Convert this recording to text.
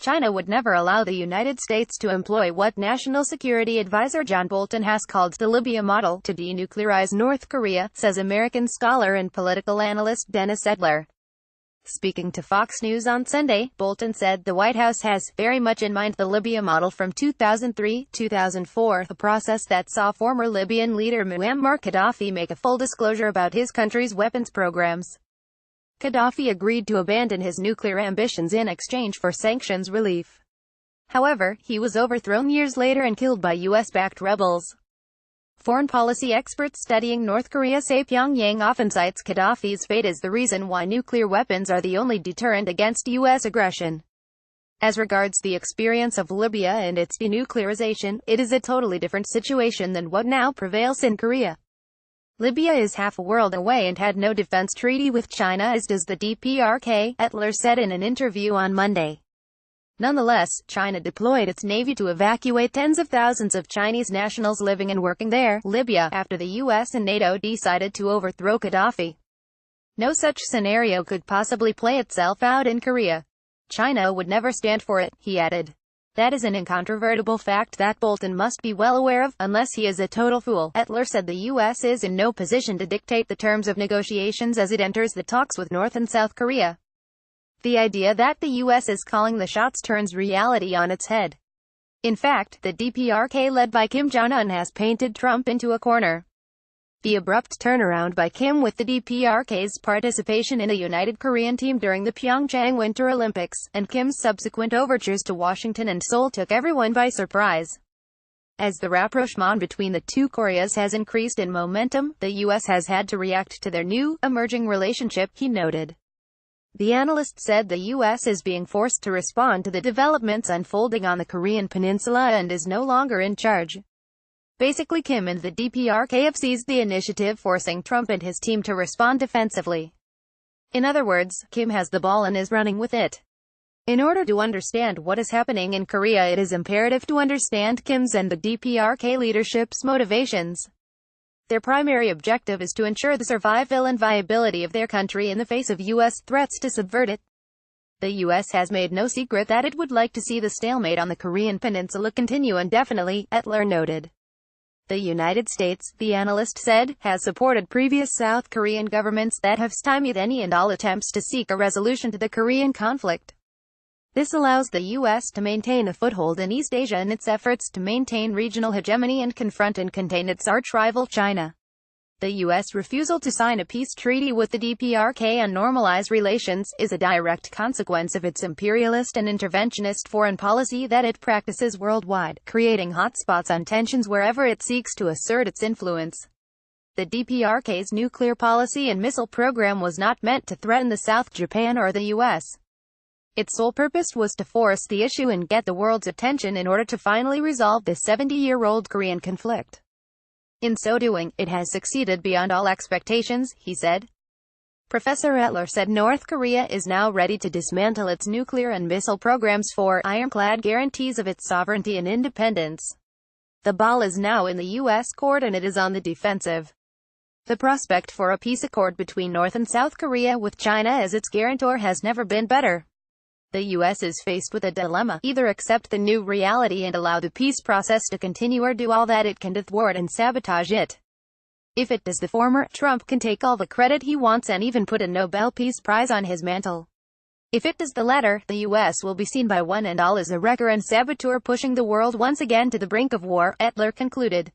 China would never allow the United States to employ what National Security Advisor John Bolton has called the Libya model to denuclearize North Korea, says American scholar and political analyst Dennis Edler. Speaking to Fox News on Sunday, Bolton said the White House has very much in mind the Libya model from 2003-2004, a process that saw former Libyan leader Muammar Gaddafi make a full disclosure about his country's weapons programs. Gaddafi agreed to abandon his nuclear ambitions in exchange for sanctions relief. However, he was overthrown years later and killed by US-backed rebels. Foreign policy experts studying North Korea say Pyongyang often cites Gaddafi's fate as the reason why nuclear weapons are the only deterrent against U.S. aggression. As regards the experience of Libya and its denuclearization, it is a totally different situation than what now prevails in Korea. Libya is half a world away and had no defense treaty with China, as does the DPRK, Edler said in an interview on Monday. Nonetheless, China deployed its navy to evacuate tens of thousands of Chinese nationals living and working there, Libya, after the US and NATO decided to overthrow Gaddafi. No such scenario could possibly play itself out in Korea. China would never stand for it, he added. That is an incontrovertible fact that Bolton must be well aware of, unless he is a total fool. Edler said the U.S. is in no position to dictate the terms of negotiations as it enters the talks with North and South Korea. The idea that the U.S. is calling the shots turns reality on its head. In fact, the DPRK led by Kim Jong-un has painted Trump into a corner. The abrupt turnaround by Kim with the DPRK's participation in a united Korean team during the Pyeongchang Winter Olympics, and Kim's subsequent overtures to Washington and Seoul took everyone by surprise. As the rapprochement between the two Koreas has increased in momentum, the U.S. has had to react to their new, emerging relationship, he noted. The analyst said the U.S. is being forced to respond to the developments unfolding on the Korean peninsula and is no longer in charge. Basically, Kim and the DPRK have seized the initiative, forcing Trump and his team to respond defensively. In other words, Kim has the ball and is running with it. In order to understand what is happening in Korea, it is imperative to understand Kim's and the DPRK leadership's motivations. Their primary objective is to ensure the survival and viability of their country in the face of U.S. threats to subvert it. The U.S. has made no secret that it would like to see the stalemate on the Korean peninsula continue indefinitely, Edler noted. The United States, the analyst said, has supported previous South Korean governments that have stymied any and all attempts to seek a resolution to the Korean conflict. This allows the U.S. to maintain a foothold in East Asia in its efforts to maintain regional hegemony and confront and contain its arch-rival China. The U.S. refusal to sign a peace treaty with the DPRK and normalize relations is a direct consequence of its imperialist and interventionist foreign policy that it practices worldwide, creating hotspots on tensions wherever it seeks to assert its influence. The DPRK's nuclear policy and missile program was not meant to threaten the South, Japan, or the U.S. Its sole purpose was to force the issue and get the world's attention in order to finally resolve the 70-year-old Korean conflict. In so doing, it has succeeded beyond all expectations, he said. Professor Edler said North Korea is now ready to dismantle its nuclear and missile programs for ironclad guarantees of its sovereignty and independence. The ball is now in the U.S. court and it is on the defensive. The prospect for a peace accord between North and South Korea with China as its guarantor has never been better. The U.S. is faced with a dilemma: either accept the new reality and allow the peace process to continue, or do all that it can to thwart and sabotage it. If it does the former, Trump can take all the credit he wants and even put a Nobel Peace Prize on his mantle. If it does the latter, the U.S. will be seen by one and all as a wrecker and saboteur, pushing the world once again to the brink of war, Edler concluded.